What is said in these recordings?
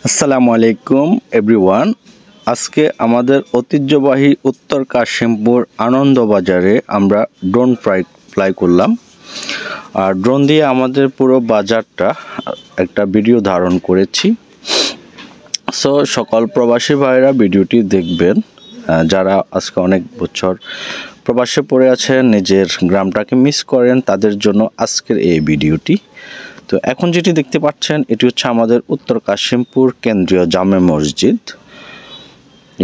আসসালামু আলাইকুম এভরিওয়ান। আজকে আমাদের ঐতিহ্যবাহী উত্তর কাশিমপুর আনন্দবাজারে আমরা ড্রোন ফ্লাই করলাম। আর ড্রোন দিয়ে আমাদের পুরো বাজারটা একটা ভিডিও ধারণ করেছি। সো সকল প্রবাসী ভাইরা ভিডিওটি দেখবেন, যারা আজকে অনেক বছর প্রবাসে পড়ে আছেন, নিজের গ্রামটাকে মিস করেন, তাদের জন্য আজকের এই ভিডিওটি। তো এখন যেটি দেখতে পাচ্ছেন এটি হচ্ছে আমাদের উত্তর কাশিমপুর কেন্দ্রীয় জামে মসজিদ।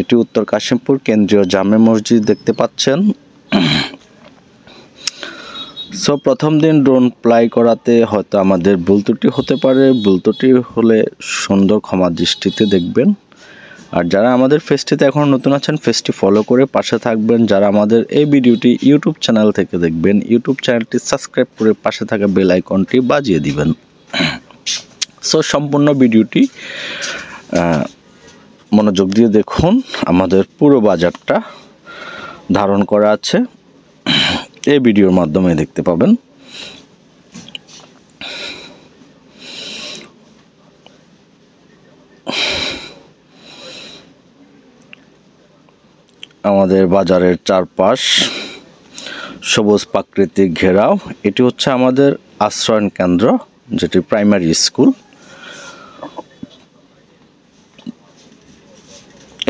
এটি উত্তর কাশিমপুর কেন্দ্রীয় জামে মসজিদ দেখতে পাচ্ছেন। সো প্রথম দিন ড্রোন ফ্লাই করাতে হয়তো আমাদের ভুল ত্রুটি হতে পারে, ভুল ত্রুটি হলে সুন্দর ক্ষমা দৃষ্টিতে দেখবেন। আর যারা আমাদের পেজটিতে এখন নতুন আছেন, পেজটি ফলো করে পাশে থাকবেন। যারা আমাদের এই ভিডিওটি ইউটিউব চ্যানেল থেকে দেখবেন, ইউটিউব চ্যানেলটি সাবস্ক্রাইব করে পাশে থাকা বেল আইকনটি বাজিয়ে দিবেন। সো সম্পূর্ণ ভিডিওটি মনোযোগ দিয়ে দেখুন। আমাদের পুরো বাজারটা ধারণ করা আছে, এই ভিডিওর মাধ্যমে দেখতে পাবেন। আমাদের বাজারের চারপাশ সবুজ প্রাকৃতিক ঘেরাও। এটি হচ্ছে আমাদের আশ্রয়ন কেন্দ্র, যেটি প্রাইমারি স্কুল।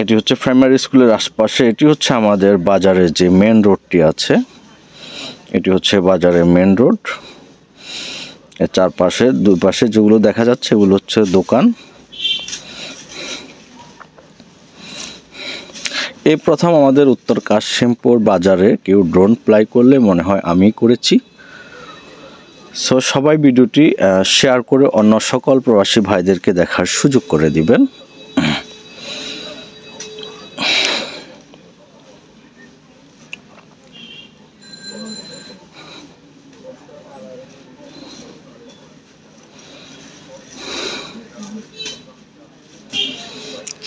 এটি হচ্ছে প্রাইমারি স্কুলের আশপাশে। এটি হচ্ছে আমাদের বাজারের যে মেন রোডটি আছে, এটি হচ্ছে বাজারের মেন রোড। এর চারপাশে দুই পাশে যেগুলো দেখা যাচ্ছে এগুলো হচ্ছে দোকান। এই প্রথম আমাদের উত্তর কাশিমপুর বাজারে কেউ ড্রোন ফ্লাই করলে মনে হয় আমি করেছি। সো সবাই ভিডিওটি শেয়ার করে অন্য সকল প্রবাসী ভাইদেরকে দেখার সুযোগ করে দিবেন।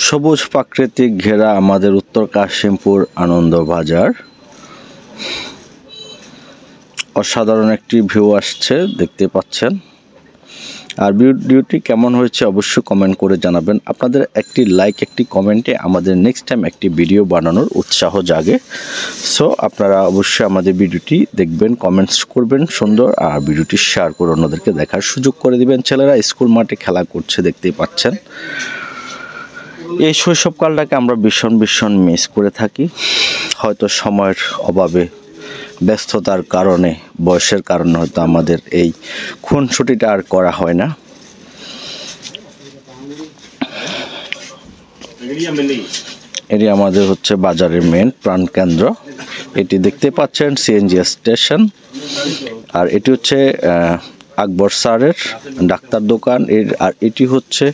সবুজ প্রাকৃতিক ঘেরা আমাদের উত্তর কাশিমপুর আনন্দবাজার। অসাধারণ একটি ভিউ আসছে, দেখতে পাচ্ছেন। আর ভিডিওটি কেমন হয়েছে অবশ্যই কমেন্ট করে জানাবেন। আপনাদের একটি লাইক, একটি কমেন্টে আমাদের নেক্সট টাইম একটি ভিডিও বানানোর উৎসাহ জাগে। সো আপনারা অবশ্যই আমাদের ভিডিওটি দেখবেন, কমেন্টস করবেন সুন্দর, আর ভিডিওটি শেয়ার করে অন্যদেরকে দেখার সুযোগ করে দিবেন। ছেলেরা স্কুল মাঠে খেলা করছে, দেখতেই পাচ্ছেন। এই শৈশবকালটাকে আমরা ভীষণ মিস করে থাকি। হয়তো সময়ের অভাবে, ব্যস্ততার কারণে, বয়সের কারণে হয়তো আমাদের এই খুনসুটিটা আর করা হয় না। এটি আমাদের হচ্ছে বাজারের মেন প্রাণকেন্দ্র। এটি দেখতে পাচ্ছেন সিএনজি স্টেশন। আর এটি হচ্ছে আকবর স্যারের ডাক্তার দোকান। আর এটি হচ্ছে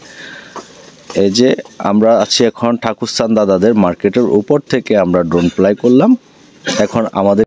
এই যে আমরা আছি এখন ঠাকুরস্থান দাদাদের মার্কেটের উপর থেকে আমরা ড্রোন ফ্লাই করলাম। এখন আমাদের